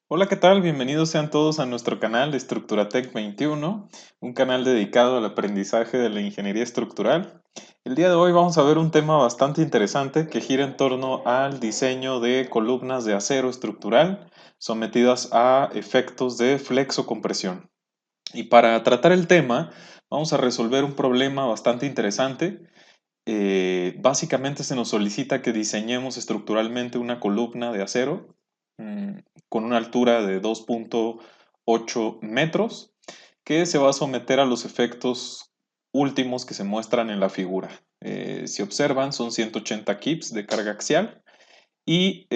Hola, ¿qué tal? Bienvenidos sean todos a nuestro canal de Estructuratec 21, un canal dedicado al aprendizaje de la ingeniería estructural. El día de hoy vamos a ver un tema bastante interesante que gira en torno al diseño de columnas de acero estructural sometidas a efectos de flexocompresión. Y para tratar el tema, vamos a resolver un problema bastante interesante. Básicamente se nos solicita que diseñemos estructuralmente una columna de acero mm, con una altura de 2,8 metros que se va a someter a los efectos últimos que se muestran en la figura. Si observan, son 180 kips de carga axial y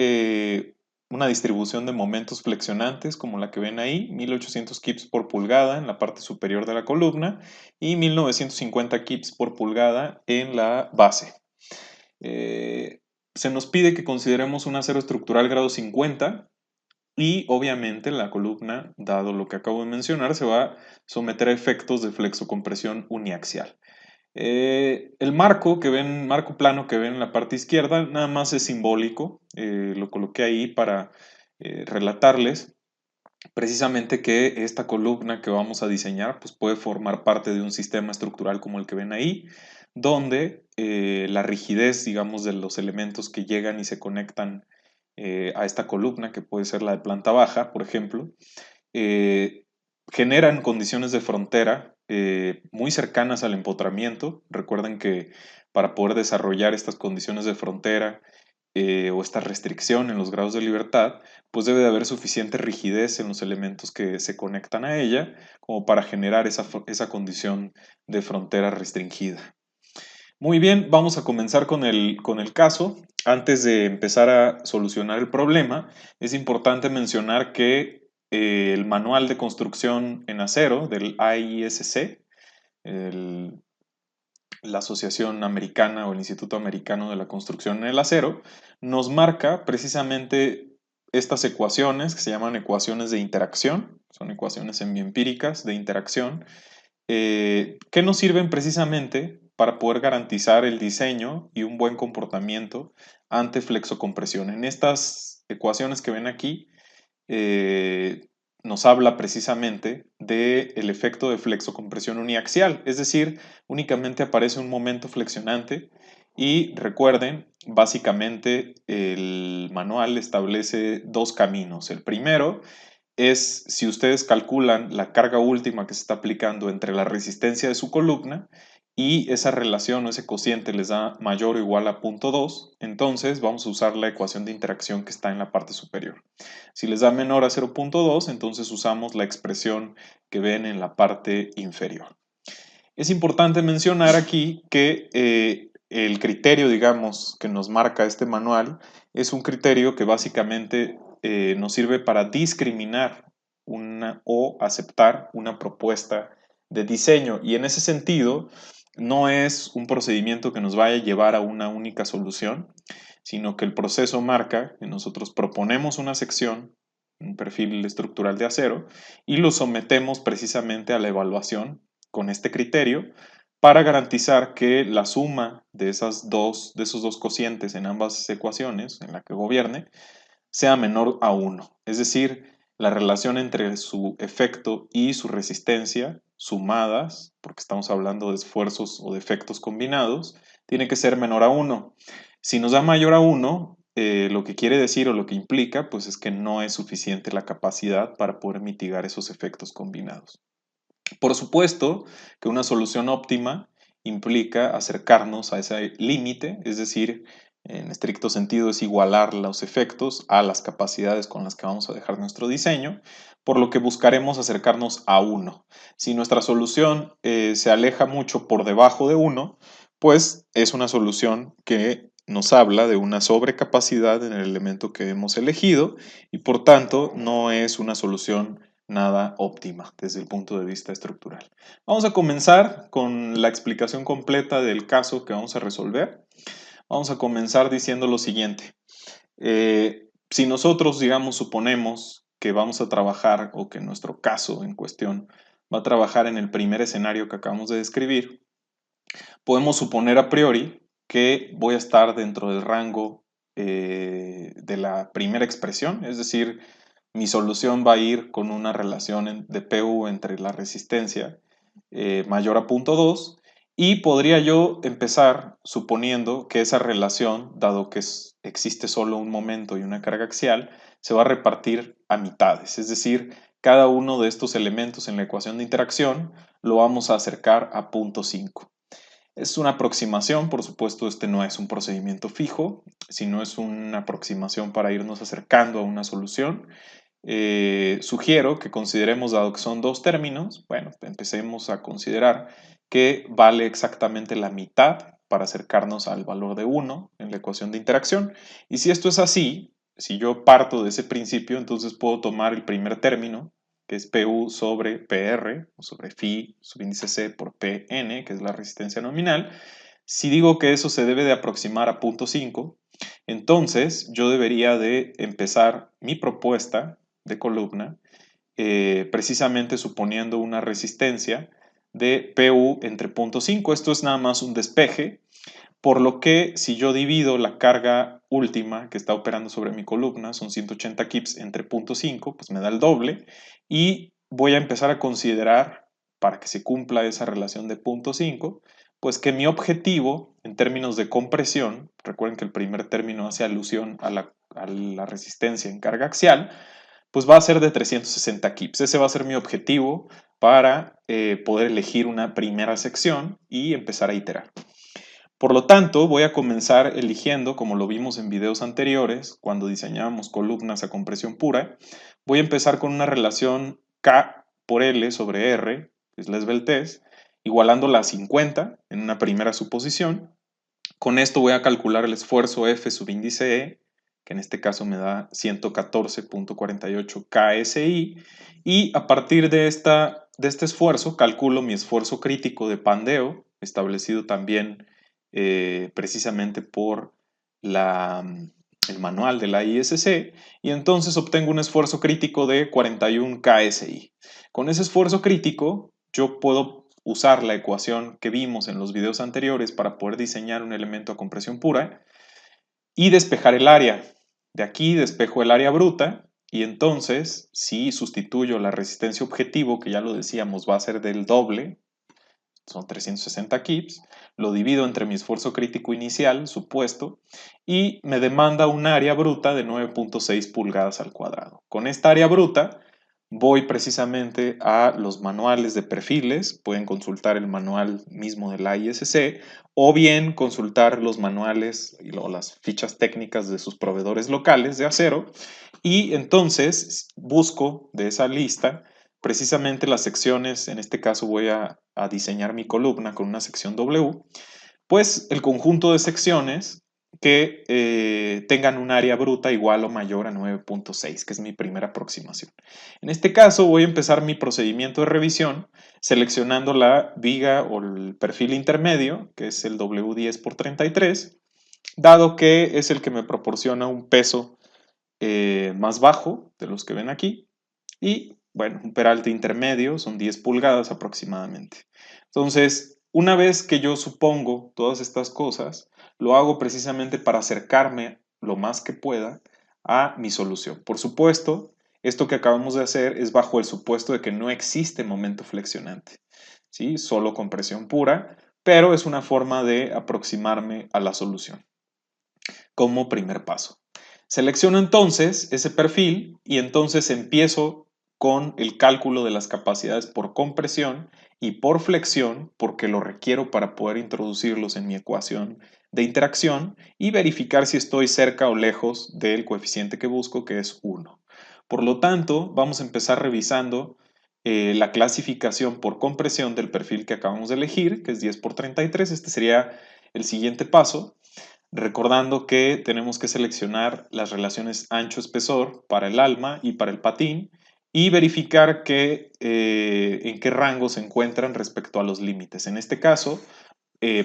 una distribución de momentos flexionantes como la que ven ahí, 1800 kips por pulgada en la parte superior de la columna y 1950 kips por pulgada en la base. Eh, Se nos pide que consideremos un acero estructural grado 50 y obviamente la columna, dado lo que acabo de mencionar, se va a someter a efectos de flexocompresión uniaxial. El marco que ven, marco plano que ven en la parte izquierda, nada más es simbólico. Lo coloqué ahí para relatarles precisamente que esta columna que vamos a diseñar pues puede formar parte de un sistema estructural como el que ven ahí, donde la rigidez, digamos, de los elementos que llegan y se conectan a esta columna, que puede ser la de planta baja, por ejemplo, eh, generan condiciones de frontera muy cercanas al empotramiento. Recuerden que para poder desarrollar estas condiciones de frontera o esta restricción en los grados de libertad, pues debe de haber suficiente rigidez en los elementos que se conectan a ella como para generar esa condición de frontera restringida. Muy bien, vamos a comenzar con el caso. Antes de empezar a solucionar el problema, es importante mencionar que el manual de construcción en acero del AISC, el- la Asociación Americana o el Instituto Americano de la Construcción en el Acero, nos marca precisamente estas ecuaciones que se llaman ecuaciones de interacción, son ecuaciones semiempíricas de interacción, que nos sirven precisamente para poder garantizar el diseño y un buen comportamiento ante flexocompresión. En estas ecuaciones que ven aquí, eh, nos habla precisamente del efecto de flexocompresión uniaxial, es decir, únicamente aparece un momento flexionante y recuerden, básicamente el manual establece dos caminos. El primero es si ustedes calculan la carga última que se está aplicando entre la resistencia de su columna y esa relación o ese cociente les da mayor o igual a 0,2, entonces vamos a usar la ecuación de interacción que está en la parte superior. Si les da menor a 0,2, entonces usamos la expresión que ven en la parte inferior. Es importante mencionar aquí que el criterio, digamos, que nos marca este manual es un criterio que básicamente nos sirve para discriminar o aceptar una propuesta de diseño. Y en ese sentido, no es un procedimiento que nos vaya a llevar a una única solución, sino que el proceso marca que nosotros proponemos una sección, un perfil estructural de acero, y lo sometemos precisamente a la evaluación con este criterio para garantizar que la suma de esos dos cocientes en ambas ecuaciones, en la que gobierne, sea menor a 1. Es decir, la relación entre su efecto y su resistencia sumadas, porque estamos hablando de esfuerzos o de efectos combinados, tiene que ser menor a 1. Si nos da mayor a 1, lo que quiere decir o lo que implica, pues es que no es suficiente la capacidad para poder mitigar esos efectos combinados. Por supuesto que una solución óptima implica acercarnos a ese límite, es decir, en estricto sentido es igualar los efectos a las capacidades con las que vamos a dejar nuestro diseño, por lo que buscaremos acercarnos a 1. Si nuestra solución se aleja mucho por debajo de 1, pues es una solución que nos habla de una sobrecapacidad en el elemento que hemos elegido y por tanto no es una solución nada óptima desde el punto de vista estructural. Vamos a comenzar con la explicación completa del caso que vamos a resolver. Vamos a comenzar diciendo lo siguiente. Si nosotros, digamos, suponemos que vamos a trabajar o que nuestro caso en cuestión va a trabajar en el primer escenario que acabamos de describir, podemos suponer a priori que voy a estar dentro del rango de la primera expresión, es decir, mi solución va a ir con una relación de PU entre la resistencia mayor a 0.2 y podría yo empezar suponiendo que esa relación, dado que existe solo un momento y una carga axial, se va a repartir a mitades, es decir, cada uno de estos elementos en la ecuación de interacción lo vamos a acercar a 0.5. Es una aproximación, por supuesto, este no es un procedimiento fijo, sino es una aproximación para irnos acercando a una solución. Sugiero que consideremos, dado que son dos términos, bueno, empecemos a considerar que vale exactamente la mitad para acercarnos al valor de 1 en la ecuación de interacción. Y si esto es así, si yo parto de ese principio, entonces puedo tomar el primer término, que es PU sobre PR, o sobre phi subíndice C por PN, que es la resistencia nominal. Si digo que eso se debe de aproximar a 0.5, entonces yo debería de empezar mi propuesta de columna precisamente suponiendo una resistencia de PU entre 0.5. Esto es nada más un despeje, por lo que si yo divido la carga última que está operando sobre mi columna, son 180 kips entre 0.5, pues me da el doble y voy a empezar a considerar, para que se cumpla esa relación de 0.5, pues que mi objetivo en términos de compresión, recuerden que el primer término hace alusión a la resistencia en carga axial, pues va a ser de 360 kips. Ese va a ser mi objetivo para poder elegir una primera sección y empezar a iterar. Por lo tanto, voy a comenzar eligiendo, como lo vimos en videos anteriores, cuando diseñábamos columnas a compresión pura, voy a empezar con una relación K por L sobre R, que es la esbeltez, igualándola a 50 en una primera suposición. Con esto voy a calcular el esfuerzo F subíndice E, que en este caso me da 114.48 KSI, y a partir de este esfuerzo calculo mi esfuerzo crítico de pandeo, establecido también precisamente por el manual de la ISC, y entonces obtengo un esfuerzo crítico de 41 KSI. Con ese esfuerzo crítico yo puedo usar la ecuación que vimos en los videos anteriores para poder diseñar un elemento a compresión pura y despejar el área. De aquí despejo el área bruta y entonces si sustituyo la resistencia objetivo, que ya lo decíamos va a ser del doble, son 360 kips, lo divido entre mi esfuerzo crítico inicial, supuesto, y me demanda un área bruta de 9.6 pulgadas al cuadrado. Con esta área bruta voy precisamente a los manuales de perfiles, pueden consultar el manual mismo de la ISC o bien consultar los manuales o las fichas técnicas de sus proveedores locales de acero y entonces busco de esa lista precisamente las secciones, en este caso voy a diseñar mi columna con una sección W, pues el conjunto de secciones que tengan un área bruta igual o mayor a 9.6, que es mi primera aproximación. En este caso voy a empezar mi procedimiento de revisión seleccionando la viga o el perfil intermedio, que es el W10 por 33, dado que es el que me proporciona un peso más bajo de los que ven aquí y bueno, un peralte intermedio son 10 pulgadas aproximadamente. Entonces, una vez que yo supongo todas estas cosas, lo hago precisamente para acercarme lo más que pueda a mi solución. Por supuesto, esto que acabamos de hacer es bajo el supuesto de que no existe momento flexionante, ¿sí? Solo compresión pura, pero es una forma de aproximarme a la solución como primer paso. Selecciono entonces ese perfil y entonces empiezo con el cálculo de las capacidades por compresión y por flexión porque lo requiero para poder introducirlos en mi ecuación de interacción y verificar si estoy cerca o lejos del coeficiente que busco, que es 1. Por lo tanto, vamos a empezar revisando la clasificación por compresión del perfil que acabamos de elegir, que es 10 por 33. Este sería el siguiente paso. Recordando que tenemos que seleccionar las relaciones ancho-espesor para el alma y para el patín y verificar en qué rango se encuentran respecto a los límites. En este caso,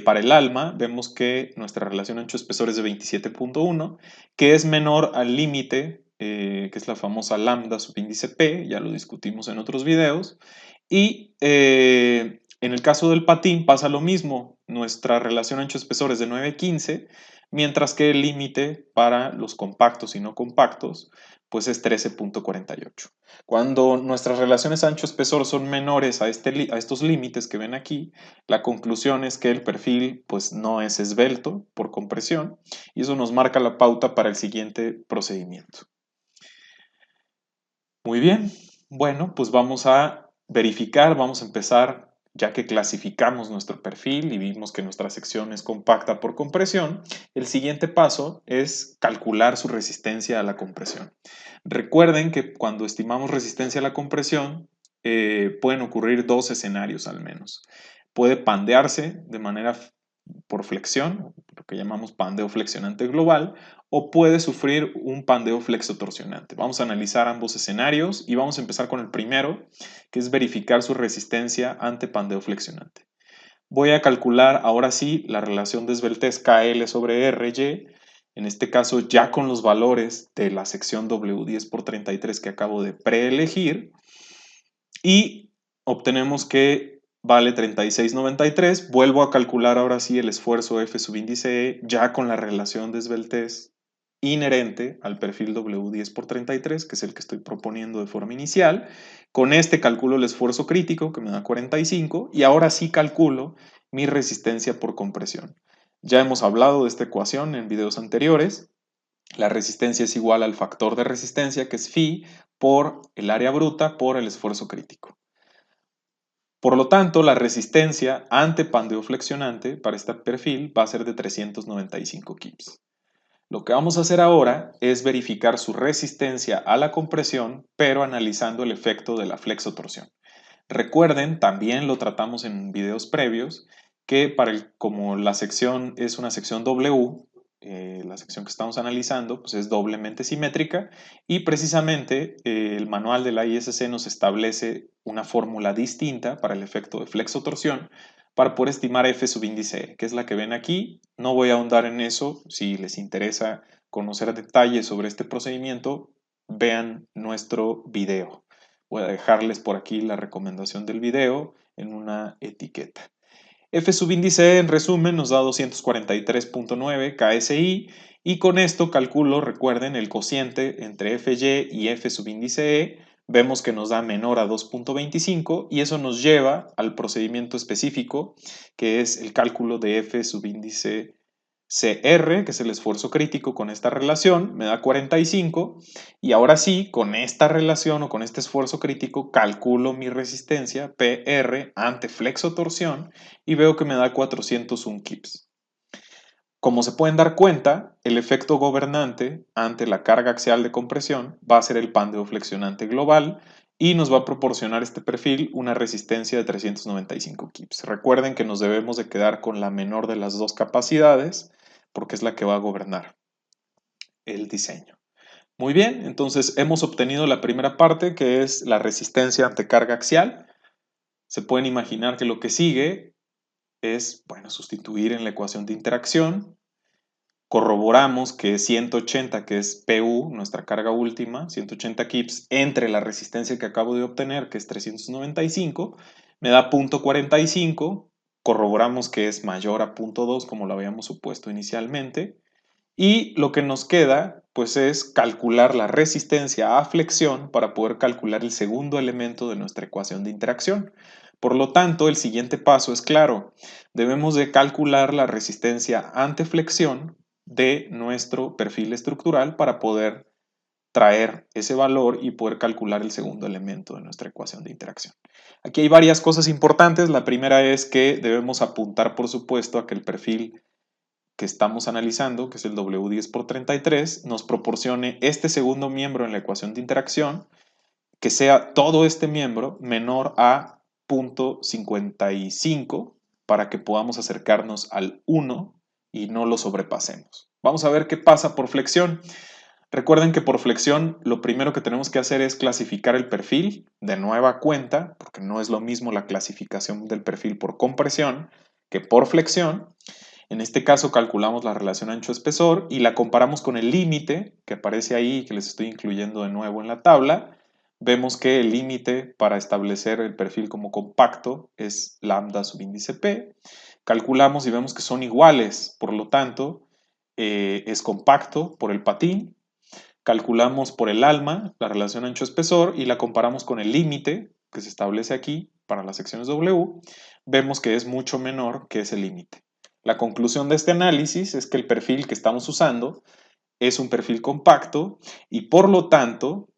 para el alma, vemos que nuestra relación ancho-espesor es de 27.1, que es menor al límite, que es la famosa lambda subíndice P, ya lo discutimos en otros videos, y en el caso del patín pasa lo mismo, nuestra relación ancho-espesor es de 9.15, mientras que el límite para los compactos y no compactos pues es 13.48. Cuando nuestras relaciones ancho-espesor son menores a estos límites que ven aquí, la conclusión es que el perfil pues no es esbelto por compresión y eso nos marca la pauta para el siguiente procedimiento. Muy bien, bueno, pues vamos a verificar, vamos a empezar, ya que clasificamos nuestro perfil y vimos que nuestra sección es compacta por compresión, el siguiente paso es calcular su resistencia a la compresión. Recuerden que cuando estimamos resistencia a la compresión, pueden ocurrir dos escenarios al menos. Puede pandearse de manera por flexión, lo que llamamos pandeo flexionante global, o puede sufrir un pandeo flexotorsionante. Vamos a analizar ambos escenarios y vamos a empezar con el primero, que es verificar su resistencia ante pandeo flexionante. Voy a calcular ahora sí la relación de esbeltez KL sobre RY, en este caso ya con los valores de la sección W10 por 33 que acabo de preelegir, y obtenemos que vale 36,93. Vuelvo a calcular ahora sí el esfuerzo F subíndice E ya con la relación de esbeltez inherente al perfil W10 por 33, que es el que estoy proponiendo de forma inicial. Con este calculo el esfuerzo crítico, que me da 45, y ahora sí calculo mi resistencia por compresión. Ya hemos hablado de esta ecuación en videos anteriores. La resistencia es igual al factor de resistencia, que es phi, por el área bruta por el esfuerzo crítico. Por lo tanto, la resistencia ante pandeo flexionante para este perfil va a ser de 395 kips. Lo que vamos a hacer ahora es verificar su resistencia a la compresión, pero analizando el efecto de la flexotorsión. Recuerden, también lo tratamos en videos previos, que como la sección es una sección W, la sección que estamos analizando pues es doblemente simétrica y precisamente el manual de la ISC nos establece una fórmula distinta para el efecto de flexotorsión para poder estimar F subíndice E, que es la que ven aquí. No voy a ahondar en eso. Si les interesa conocer detalles sobre este procedimiento, vean nuestro video. Voy a dejarles por aquí la recomendación del video en una etiqueta. F subíndice E, en resumen, nos da 243.9 KSI y con esto calculo, recuerden, el cociente entre FY y F subíndice E. Vemos que nos da menor a 2.25 y eso nos lleva al procedimiento específico, que es el cálculo de F subíndice CR, que es el esfuerzo crítico con esta relación, me da 45 y ahora sí, con esta relación o con este esfuerzo crítico calculo mi resistencia PR ante flexotorsión y veo que me da 401 kips. Como se pueden dar cuenta, el efecto gobernante ante la carga axial de compresión va a ser el pandeo flexionante global y nos va a proporcionar este perfil una resistencia de 395 kips. Recuerden que nos debemos de quedar con la menor de las dos capacidades porque es la que va a gobernar el diseño. Muy bien, entonces hemos obtenido la primera parte, que es la resistencia ante carga axial. Se pueden imaginar que lo que sigue es, bueno, sustituir en la ecuación de interacción. Corroboramos que 180, que es PU, nuestra carga última, 180 kips, entre la resistencia que acabo de obtener, que es 395, me da 0.45. Corroboramos que es mayor a 0.2, como lo habíamos supuesto inicialmente. Y lo que nos queda, pues, es calcular la resistencia a flexión para poder calcular el segundo elemento de nuestra ecuación de interacción. Por lo tanto, el siguiente paso es claro. Debemos de calcular la resistencia ante flexión de nuestro perfil estructural para poder traer ese valor y poder calcular el segundo elemento de nuestra ecuación de interacción. Aquí hay varias cosas importantes. La primera es que debemos apuntar, por supuesto, a que el perfil que estamos analizando, que es el W10 por 33, nos proporcione este segundo miembro en la ecuación de interacción, que sea todo este miembro menor a 0.55 para que podamos acercarnos al 1 y no lo sobrepasemos. Vamos a ver qué pasa por flexión. Recuerden que por flexión lo primero que tenemos que hacer es clasificar el perfil de nueva cuenta, porque no es lo mismo la clasificación del perfil por compresión que por flexión. En este caso calculamos la relación ancho-espesor y la comparamos con el límite que aparece ahí, que les estoy incluyendo de nuevo en la tabla. Vemos que el límite para establecer el perfil como compacto es lambda subíndice P. Calculamos y vemos que son iguales, por lo tanto, es compacto por el patín, calculamos por el alma la relación ancho-espesor y la comparamos con el límite que se establece aquí para las secciones W, vemos que es mucho menor que ese límite. La conclusión de este análisis es que el perfil que estamos usando es un perfil compacto y por lo tanto,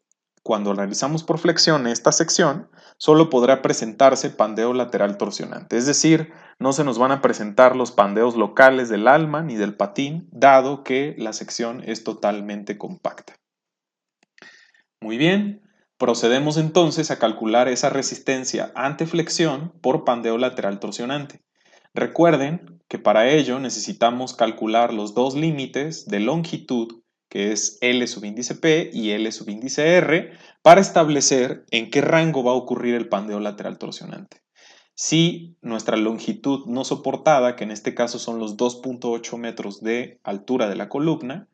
cuando analizamos por flexión esta sección, solo podrá presentarse pandeo lateral torsionante. Es decir, no se nos van a presentar los pandeos locales del alma ni del patín, dado que la sección es totalmente compacta. Muy bien, procedemos entonces a calcular esa resistencia ante flexión por pandeo lateral torsionante. Recuerden que para ello necesitamos calcular los dos límites de longitud, que es L subíndice P y L subíndice R, para establecer en qué rango va a ocurrir el pandeo lateral torsionante. Si nuestra longitud no soportada, que en este caso son los 2.8 metros de altura de la columna,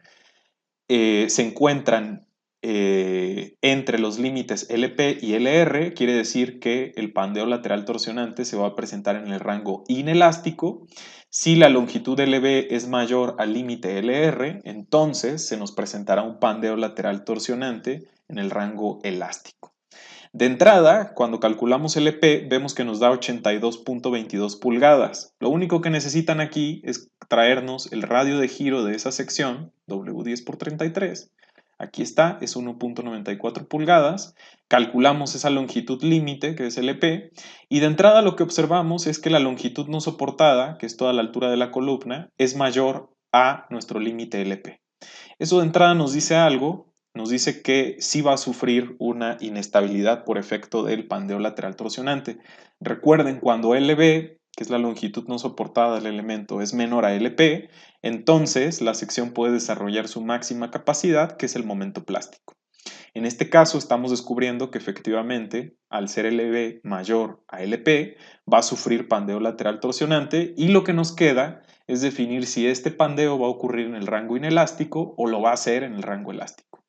se encuentran entre los límites LP y LR, quiere decir que el pandeo lateral torsionante se va a presentar en el rango inelástico. Si la longitud LB es mayor al límite LR, entonces se nos presentará un pandeo lateral torsionante en el rango elástico. De entrada, cuando calculamos LP, vemos que nos da 82.22 pulgadas. Lo único que necesitan aquí es traernos el radio de giro de esa sección, W10 por 33. Aquí está, es 1.94 pulgadas. Calculamos esa longitud límite, que es LP, y de entrada lo que observamos es que la longitud no soportada, que es toda la altura de la columna, es mayor a nuestro límite LP. Eso de entrada nos dice algo, nos dice que sí va a sufrir una inestabilidad por efecto del pandeo lateral torsionante. Recuerden, cuando LB, que es la longitud no soportada del elemento, es menor a LP, entonces la sección puede desarrollar su máxima capacidad, que es el momento plástico. En este caso estamos descubriendo que efectivamente, al ser LB mayor a LP, va a sufrir pandeo lateral torsionante y lo que nos queda es definir si este pandeo va a ocurrir en el rango inelástico o lo va a hacer en el rango elástico.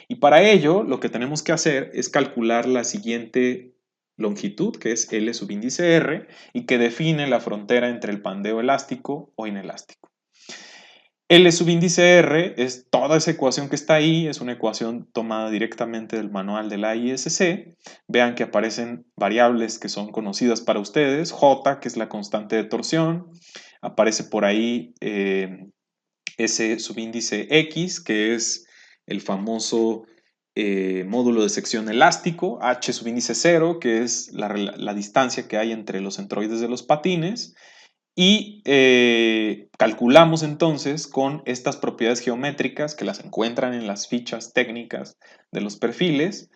Y para ello, lo que tenemos que hacer es calcular la siguiente longitud, que es L subíndice R, y que define la frontera entre el pandeo elástico o inelástico. L subíndice R es toda esa ecuación que está ahí, es una ecuación tomada directamente del manual de la ISC. Vean que aparecen variables que son conocidas para ustedes, J, que es la constante de torsión, aparece por ahí S subíndice X, que es el famoso módulo de sección elástico, H subíndice 0, que es la distancia que hay entre los centroides de los patines, y calculamos entonces con estas propiedades geométricas que las encuentran en las fichas técnicas de los perfiles.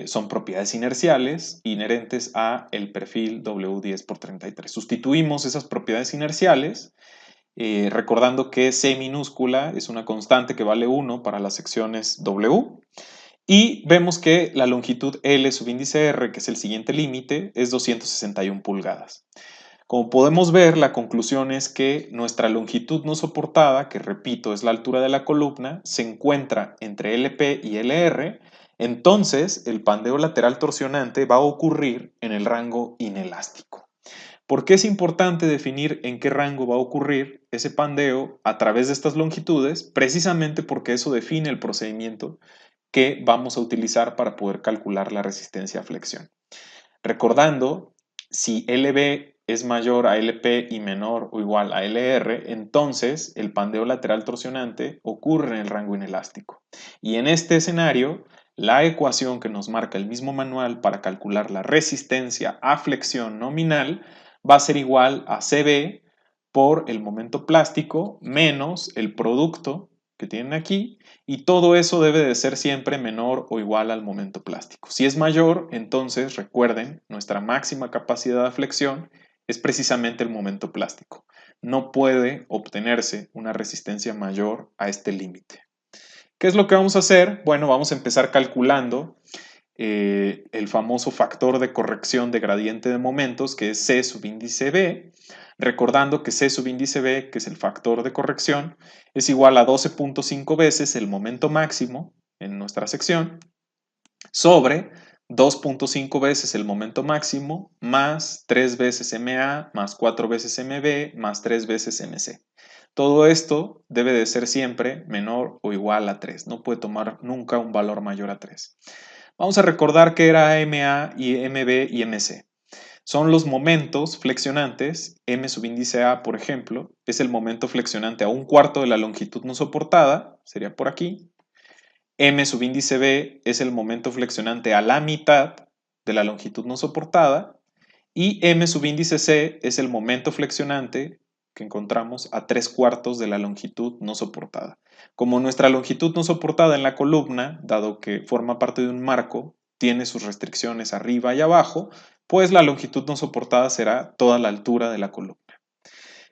Son propiedades inerciales inherentes a el perfil W10 por 33. Sustituimos esas propiedades inerciales, recordando que C minúscula es una constante que vale 1 para las secciones W. Y vemos que la longitud L subíndice R, que es el siguiente límite, es 261 pulgadas. Como podemos ver, la conclusión es que nuestra longitud no soportada, que repito es la altura de la columna, se encuentra entre LP y LR, entonces el pandeo lateral torsionante va a ocurrir en el rango inelástico. ¿Por qué es importante definir en qué rango va a ocurrir ese pandeo a través de estas longitudes? Precisamente porque eso define el procedimiento que vamos a utilizar para poder calcular la resistencia a flexión. Recordando, si LB es mayor a LP y menor o igual a LR, entonces el pandeo lateral torsionante ocurre en el rango inelástico. Y en este escenario, la ecuación que nos marca el mismo manual para calcular la resistencia a flexión nominal va a ser igual a CB por el momento plástico menos el producto que tienen aquí, y todo eso debe de ser siempre menor o igual al momento plástico. Si es mayor, entonces recuerden, nuestra máxima capacidad de flexión es precisamente el momento plástico. No puede obtenerse una resistencia mayor a este límite. ¿Qué es lo que vamos a hacer? Bueno, vamos a empezar calculando el famoso factor de corrección de gradiente de momentos, que es C subíndice B, recordando que C subíndice B, que es el factor de corrección, es igual a 12.5 veces el momento máximo en nuestra sección, sobre 2.5 veces el momento máximo, más 3 veces MA, más 4 veces MB, más 3 veces MC. Todo esto debe de ser siempre menor o igual a 3. No puede tomar nunca un valor mayor a 3. Vamos a recordar que era MA y MB y MC. Son los momentos flexionantes. M subíndice A, por ejemplo, es el momento flexionante a un cuarto de la longitud no soportada, sería por aquí. M subíndice B es el momento flexionante a la mitad de la longitud no soportada. Y M subíndice C es el momento flexionante que encontramos a 3/4 de la longitud no soportada. Como nuestra longitud no soportada en la columna, dado que forma parte de un marco, tiene sus restricciones arriba y abajo, pues la longitud no soportada será toda la altura de la columna.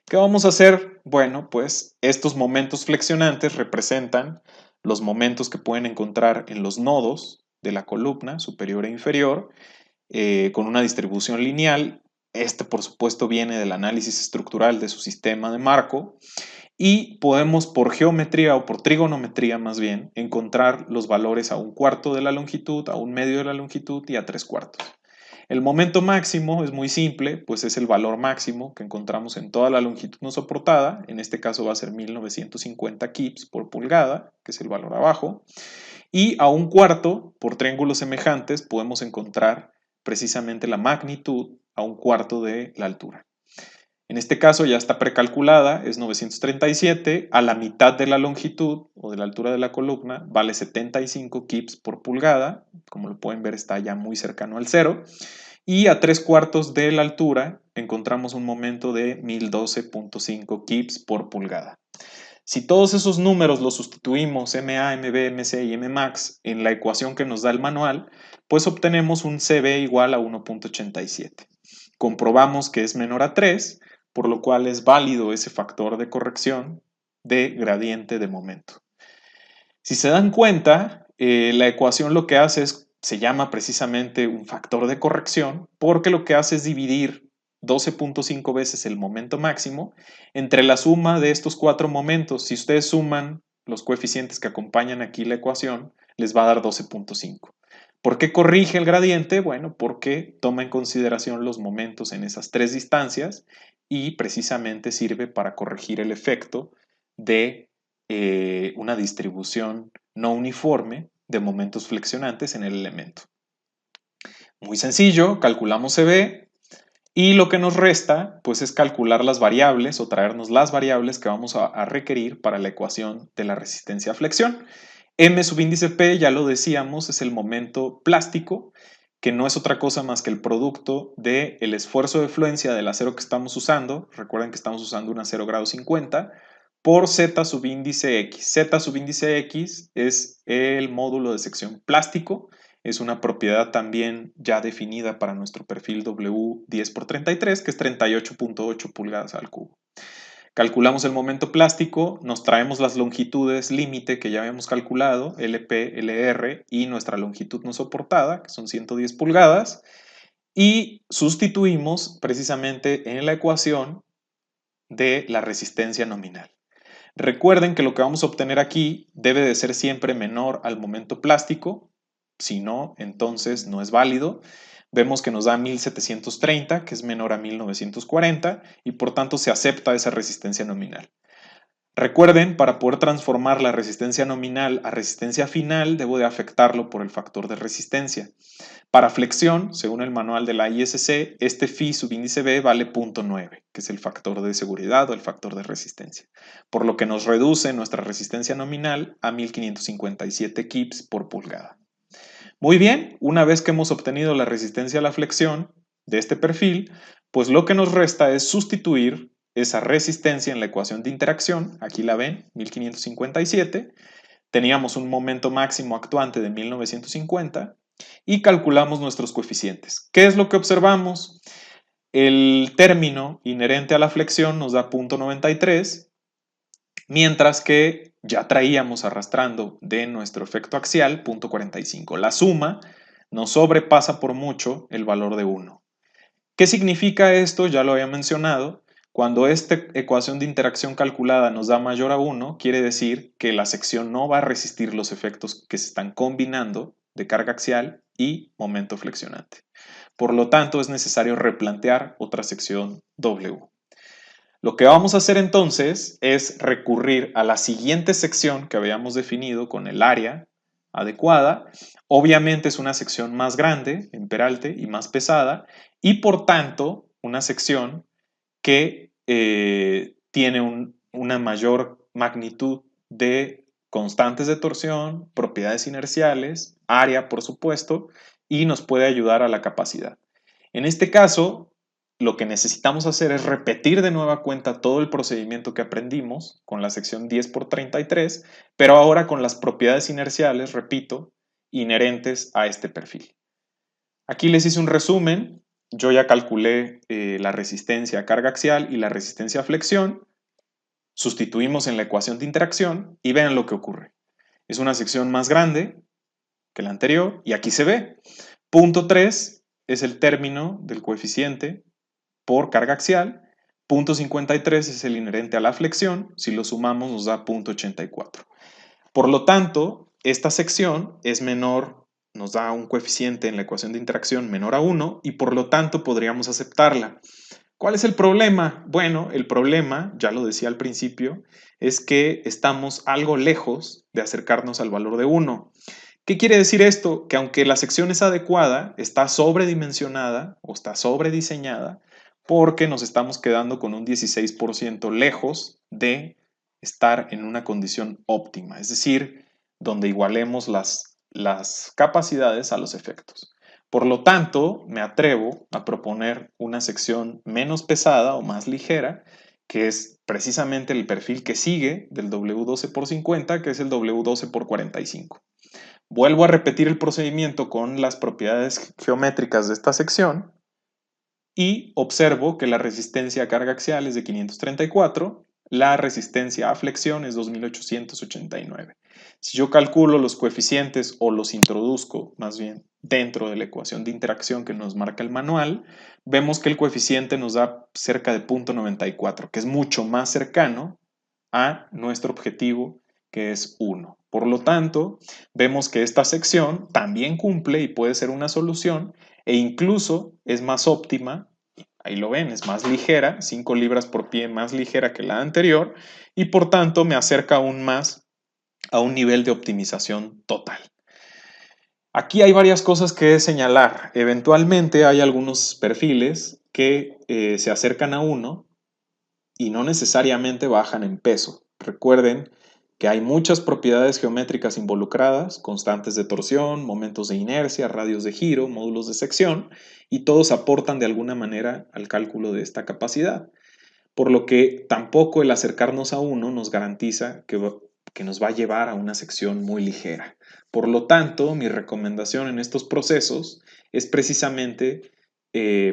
¿Qué vamos a hacer? Bueno, pues estos momentos flexionantes representan los momentos que pueden encontrar en los nodos de la columna superior e inferior con una distribución lineal. Este, por supuesto, viene del análisis estructural de su sistema de marco y podemos por geometría o por trigonometría más bien encontrar los valores a un cuarto de la longitud, a un medio de la longitud y a 3/4. El momento máximo es muy simple, pues es el valor máximo que encontramos en toda la longitud no soportada. En este caso va a ser 1950 kips por pulgada, que es el valor abajo. Y a un cuarto, por triángulos semejantes, podemos encontrar precisamente la magnitud a un cuarto de la altura. En este caso ya está precalculada, es 937, a la mitad de la longitud o de la altura de la columna vale 75 kips por pulgada, como lo pueden ver está ya muy cercano al cero, y a 3/4 de la altura encontramos un momento de 1012.5 kips por pulgada. Si todos esos números los sustituimos MA, MB, MC y Mmax en la ecuación que nos da el manual, pues obtenemos un CB igual a 1.87. Comprobamos que es menor a 3, por lo cual es válido ese factor de corrección de gradiente de momento. Si se dan cuenta, la ecuación lo que hace se llama precisamente un factor de corrección porque lo que hace es dividir 12.5 veces el momento máximo entre la suma de estos 4 momentos. Si ustedes suman los coeficientes que acompañan aquí la ecuación, les va a dar 12.5. ¿Por qué corrige el gradiente? Bueno, porque toma en consideración los momentos en esas 3 distancias y precisamente sirve para corregir el efecto de una distribución no uniforme de momentos flexionantes en el elemento. Muy sencillo, calculamos CB y lo que nos resta pues es calcular las variables o traernos las variables que vamos a requerir para la ecuación de la resistencia a flexión. M subíndice P, ya lo decíamos, es el momento plástico, que no es otra cosa más que el producto del esfuerzo de fluencia del acero que estamos usando. Recuerden que estamos usando un acero grado 50 por Z subíndice X. Z subíndice X es el módulo de sección plástico, es una propiedad también ya definida para nuestro perfil W10×33, que es 38.8 pulgadas al cubo. Calculamos el momento plástico, nos traemos las longitudes límite que ya habíamos calculado, LP, LR, y nuestra longitud no soportada, que son 110 pulgadas, y sustituimos precisamente en la ecuación de la resistencia nominal. Recuerden que lo que vamos a obtener aquí debe de ser siempre menor al momento plástico, si no, entonces no es válido. Vemos que nos da 1730, que es menor a 1940, y por tanto se acepta esa resistencia nominal. Recuerden, para poder transformar la resistencia nominal a resistencia final, debo de afectarlo por el factor de resistencia. Para flexión, según el manual de la ISC, este phi subíndice B vale 0.9, que es el factor de seguridad o el factor de resistencia, por lo que nos reduce nuestra resistencia nominal a 1557 kips por pulgada. Muy bien, una vez que hemos obtenido la resistencia a la flexión de este perfil, pues lo que nos resta es sustituir esa resistencia en la ecuación de interacción. Aquí la ven, 1557. Teníamos un momento máximo actuante de 1950 y calculamos nuestros coeficientes. ¿Qué es lo que observamos? El término inherente a la flexión nos da 0.93, mientras que ya traíamos arrastrando de nuestro efecto axial 0.45. La suma nos sobrepasa por mucho el valor de 1. ¿Qué significa esto? Ya lo había mencionado. Cuando esta ecuación de interacción calculada nos da mayor a 1, quiere decir que la sección no va a resistir los efectos que se están combinando de carga axial y momento flexionante. Por lo tanto, es necesario replantear otra sección W. Lo que vamos a hacer entonces es recurrir a la siguiente sección que habíamos definido con el área adecuada. Obviamente es una sección más grande en peralte y más pesada y por tanto una sección que tiene una mayor magnitud de constantes de torsión, propiedades inerciales, área por supuesto, y nos puede ayudar a la capacidad. En este caso, lo que necesitamos hacer es repetir de nueva cuenta todo el procedimiento que aprendimos con la sección 10 por 33, pero ahora con las propiedades inerciales, repito, inherentes a este perfil. Aquí les hice un resumen. Yo ya calculé la resistencia a carga axial y la resistencia a flexión. Sustituimos en la ecuación de interacción y vean lo que ocurre. Es una sección más grande que la anterior y aquí se ve. Punto 3 es el término del coeficiente por carga axial. Punto 53 es el inherente a la flexión. Si lo sumamos nos da punto 84. Por lo tanto, esta sección es menor, nos da un coeficiente en la ecuación de interacción menor a 1 y por lo tanto podríamos aceptarla. ¿Cuál es el problema? Bueno, el problema, ya lo decía al principio, es que estamos algo lejos de acercarnos al valor de 1. ¿Qué quiere decir esto? Que aunque la sección es adecuada, está sobredimensionada o está sobrediseñada porque nos estamos quedando con un 16% lejos de estar en una condición óptima, es decir, donde igualemos las capacidades a los efectos. Por lo tanto, me atrevo a proponer una sección menos pesada o más ligera, que es precisamente el perfil que sigue del W12 por 50, que es el W12 por 45. Vuelvo a repetir el procedimiento con las propiedades geométricas de esta sección y observo que la resistencia a carga axial es de 534, la resistencia a flexión es 2889. Si yo calculo los coeficientes o los introduzco más bien dentro de la ecuación de interacción que nos marca el manual, vemos que el coeficiente nos da cerca de 0.94, que es mucho más cercano a nuestro objetivo, que es 1. Por lo tanto, vemos que esta sección también cumple y puede ser una solución e incluso es más óptima, ahí lo ven, es más ligera, 5 libras por pie más ligera que la anterior y por tanto me acerca aún más a un nivel de optimización total. Aquí hay varias cosas que señalar. Eventualmente hay algunos perfiles que se acercan a 1 y no necesariamente bajan en peso. Recuerden que hay muchas propiedades geométricas involucradas, constantes de torsión, momentos de inercia, radios de giro, módulos de sección, y todos aportan de alguna manera al cálculo de esta capacidad. Por lo que tampoco el acercarnos a 1 nos garantiza que nos va a llevar a una sección muy ligera. Por lo tanto, mi recomendación en estos procesos es precisamente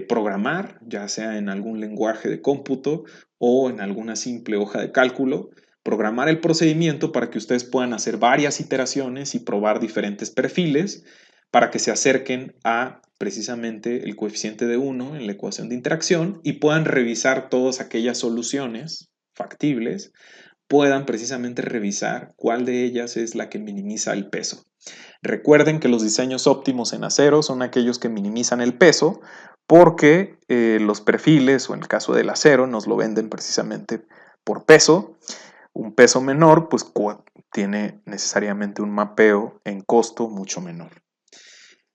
programar, ya sea en algún lenguaje de cómputo o en alguna simple hoja de cálculo, programar el procedimiento para que ustedes puedan hacer varias iteraciones y probar diferentes perfiles para que se acerquen a precisamente el coeficiente de 1 en la ecuación de interacción y puedan revisar todas aquellas soluciones factibles, puedan precisamente revisar cuál de ellas es la que minimiza el peso. Recuerden que los diseños óptimos en acero son aquellos que minimizan el peso porque los perfiles, o en el caso del acero, nos lo venden precisamente por peso. Un peso menor pues tiene necesariamente un mapeo en costo mucho menor.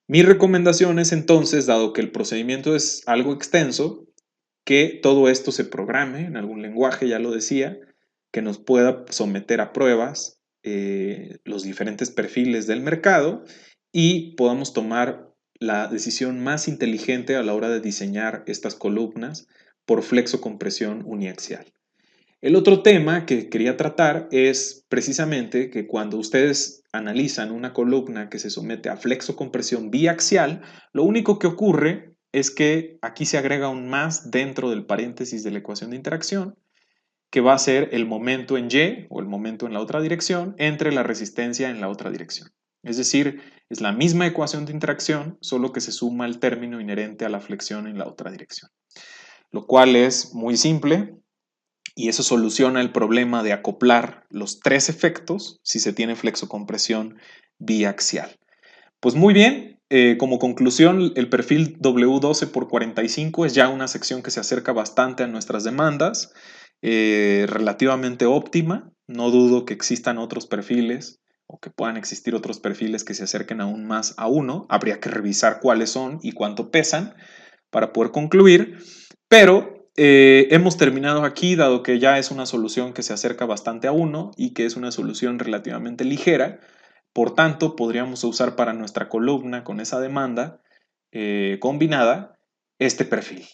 Mi recomendación es entonces, dado que el procedimiento es algo extenso, que todo esto se programe en algún lenguaje, ya lo decía, que nos pueda someter a pruebas los diferentes perfiles del mercado y podamos tomar la decisión más inteligente a la hora de diseñar estas columnas por flexocompresión uniaxial. El otro tema que quería tratar es precisamente que cuando ustedes analizan una columna que se somete a flexocompresión biaxial, lo único que ocurre es que aquí se agrega un más dentro del paréntesis de la ecuación de interacción, que va a ser el momento en Y o el momento en la otra dirección entre la resistencia en la otra dirección. Es decir, es la misma ecuación de interacción, solo que se suma el término inherente a la flexión en la otra dirección. Lo cual es muy simple, y eso soluciona el problema de acoplar los tres efectos si se tiene flexocompresión biaxial. Pues muy bien, como conclusión, el perfil W12 por 45 es ya una sección que se acerca bastante a nuestras demandas. relativamente óptima. No dudo que existan otros perfiles o que puedan existir otros perfiles que se acerquen aún más a 1. Habría que revisar cuáles son y cuánto pesan para poder concluir, pero hemos terminado aquí, dado que ya es una solución que se acerca bastante a 1 y que es una solución relativamente ligera. Por tanto, podríamos usar para nuestra columna con esa demanda combinada este perfil.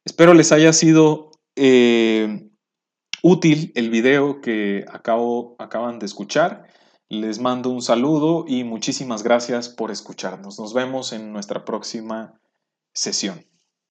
Espero les haya sido útil el video que acaban de escuchar. Les mando un saludo y muchísimas gracias por escucharnos. Nos vemos en nuestra próxima sesión.